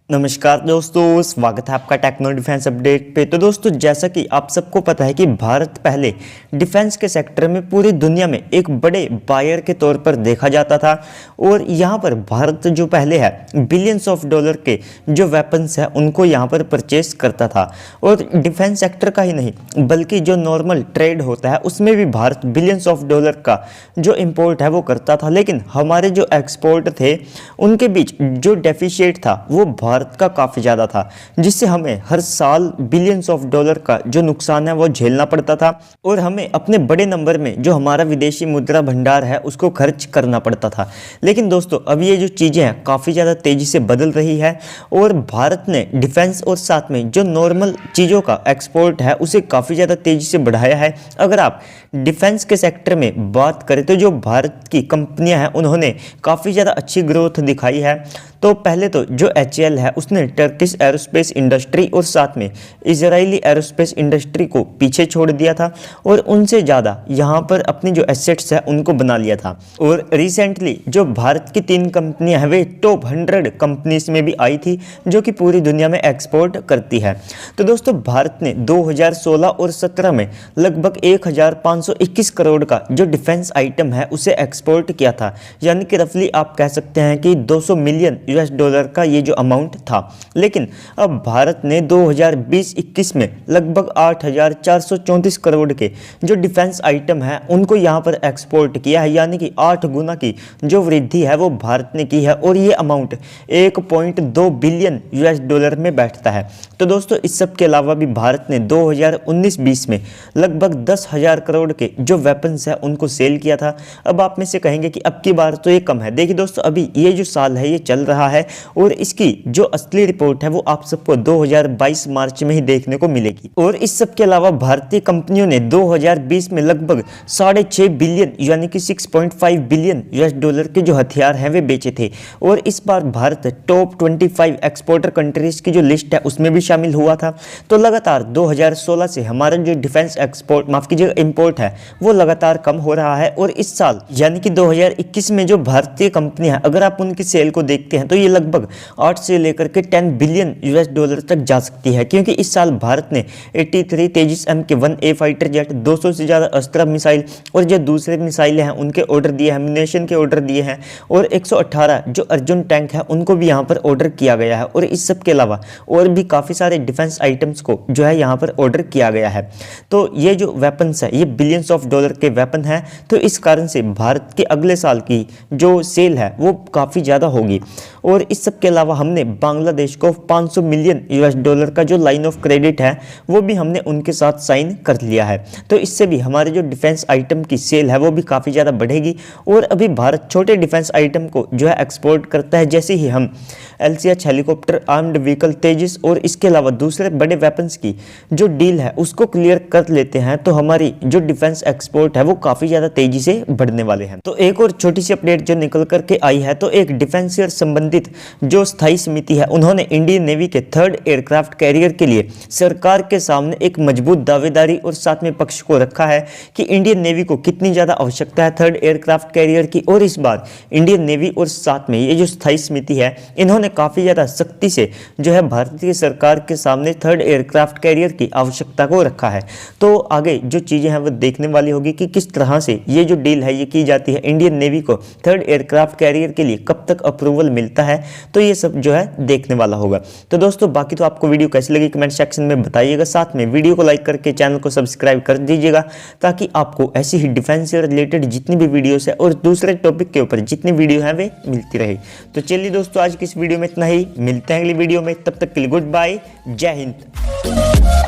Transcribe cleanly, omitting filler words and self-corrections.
नमस्कार दोस्तों, स्वागत है आपका टेक्नो डिफेंस अपडेट पे। तो दोस्तों, जैसा कि आप सबको पता है कि भारत पहले डिफेंस के सेक्टर में पूरी दुनिया में एक बड़े बायर के तौर पर देखा जाता था और यहाँ पर भारत जो पहले है बिलियंस ऑफ डॉलर के जो वेपन्स है उनको यहाँ पर परचेस करता था। और डिफेंस सेक्टर का ही नहीं बल्कि जो नॉर्मल ट्रेड होता है उसमें भी भारत बिलियंस ऑफ डॉलर का जो इम्पोर्ट है वो करता था। लेकिन हमारे जो एक्सपोर्ट थे उनके बीच जो डेफिशिएट था वो भारत का काफ़ी ज़्यादा था, जिससे हमें हर साल बिलियंस ऑफ डॉलर का जो नुकसान है वो झेलना पड़ता था और हमें अपने बड़े नंबर में जो हमारा विदेशी मुद्रा भंडार है उसको खर्च करना पड़ता था। लेकिन दोस्तों, अब ये जो चीज़ें हैं काफ़ी ज़्यादा तेज़ी से बदल रही है और भारत ने डिफेंस और साथ में जो नॉर्मल चीज़ों का एक्सपोर्ट है उसे काफ़ी ज़्यादा तेज़ी से बढ़ाया है। अगर आप डिफेंस के सेक्टर में बात करें तो जो भारत की कंपनियां हैं उन्होंने काफ़ी ज़्यादा अच्छी ग्रोथ दिखाई है। तो पहले तो जो HAL है उसने टर्किश एरोस्पेस इंडस्ट्री और साथ में इजरायली एरोस्पेस इंडस्ट्री को पीछे छोड़ दिया था और उनसे ज़्यादा यहाँ पर अपनी जो एसेट्स है उनको बना लिया था। और रिसेंटली जो भारत की 3 कंपनियां हैं वे टॉप 100 कंपनीज में भी आई थी जो कि पूरी दुनिया में एक्सपोर्ट करती है। तो दोस्तों, भारत ने 2016 और 17 में लगभग 1521 करोड़ का जो डिफेंस आइटम है उसे एक्सपोर्ट किया था, यानी कि रफली आप कह सकते हैं कि 200 मिलियन US डॉलर का ये जो अमाउंट था। लेकिन अब भारत ने 2020-21 में लगभग 8434 करोड़ के जो डिफेंस आइटम है उनको यहाँ पर एक्सपोर्ट किया है, यानी कि 8 गुना की जो वृद्धि है वो भारत ने की है और ये अमाउंट 1.2 बिलियन US डॉलर में बैठता है। तो दोस्तों, इस सब के अलावा भी भारत ने 2019-20 में लगभग 10,000 करोड़ के जो वेपन्स है उनको सेल किया था। अब आप में से कहेंगे कि अब की बार तो ये कम है। देखिए दोस्तों, अभी ये जो साल है ये चल रहा है और इसकी जो असली रिपोर्ट है वो आप सबको 2022 मार्च में ही देखने को मिलेगी। और इस सब के अलावा भारतीय कंपनियों ने 2020 में लगभग 6.5 बिलियन यानी कि 6.5 बिलियन US डॉलर के जो हथियार हैं वे बेचे थे। और इस बार भारत टॉप 25 एक्सपोर्टर कंट्रीज की जो लिस्ट है उसमें भी शामिल हुआ था। तो लगातार 2016 से हमारा जो डिफेंस एक्सपोर्ट माफ कीजिएगा इंपोर्ट है वो लगातार कम हो रहा है। और इस साल यानी कि 2021 में जो भारतीय कंपनियां हैं अगर आप उनकी सेल को देखते हैं तो ये लगभग 8 से लेकर के 10 बिलियन US डॉलर तक जा सकती है, क्योंकि इस साल भारत ने 83 तेजस MK-1A फाइटर जेट, 200 से ज़्यादा अस्त्र मिसाइल और जो दूसरे मिसाइलें हैं उनके ऑर्डर दिए हैं, एम्यूनेशन के ऑर्डर दिए हैं और 118 जो अर्जुन टैंक है उनको भी यहाँ पर ऑर्डर किया गया है। और इस सब के अलावा और भी काफ़ी सारे डिफेंस आइटम्स को जो है यहाँ पर ऑर्डर किया गया है। तो ये जो वेपन्स है ये बिलियंस ऑफ डॉलर के वेपन है, तो इस कारण से भारत के अगले साल की जो सेल है वो काफ़ी ज़्यादा होगी। और इस सब के अलावा हमने बांग्लादेश को 500 मिलियन US डॉलर का जो लाइन ऑफ क्रेडिट है वो भी हमने उनके साथ साइन कर लिया है। तो इससे भी हमारे जो डिफेंस आइटम की सेल है वो भी काफ़ी ज़्यादा बढ़ेगी। और अभी भारत छोटे डिफेंस आइटम को जो है एक्सपोर्ट करता है, जैसे ही हम LCH हेलीकॉप्टर, आर्म्ड व्हीकल तेजस और इसके अलावा दूसरे बड़े वेपन्स की जो डील है उसको क्लियर कर लेते हैं तो हमारी जो डिफेंस एक्सपोर्ट है वो काफ़ी ज़्यादा तेज़ी से बढ़ने वाले हैं। तो एक और छोटी सी अपडेट जो निकल करके आई है, तो एक डिफेंस से संबंधित जो स्थायी समिति है उन्होंने इंडियन नेवी के 3rd एयरक्राफ्ट कैरियर के लिए सरकार के सामने एक मजबूत दावेदारी और साथ में पक्ष को रखा है कि इंडियन नेवी को कितनी ज़्यादा आवश्यकता है 3rd एयरक्राफ्ट कैरियर की। और इस बार इंडियन नेवी और साथ में ये जो स्थायी समिति है इन्होंने काफ़ी ज़्यादा सख्ती से जो है भारतीय सरकार के सामने 3rd एयरक्राफ्ट कैरियर की आवश्यकता को रखा है। तो आगे जो चीज़ें हैं वो देखने वाली होगी कि किस तरह से ये जो डील है ये की जाती है। इंडियन नेवी को 3rd एयरक्राफ्ट कैरियर के लिए कब तक अप्रूवल मिलता है, तो ये सब जो है देखने वाला होगा। तो दोस्तों, बाकी तो आपको वीडियो कैसी लगी कमेंट सेक्शन में बताइएगा। साथ में वीडियो को लाइक करके चैनल को सब्सक्राइब कर दीजिएगा ताकि आपको ऐसी ही डिफेंस से रिलेटेड जितनी भी वीडियोस है और दूसरे टॉपिक के ऊपर जितनी वीडियो है वे मिलती रहे। तो चलिए दोस्तों, आज की इस वीडियो में इतना ही, मिलते हैं अगली वीडियो में, तब तक के लिए गुड बाय, जय हिंद।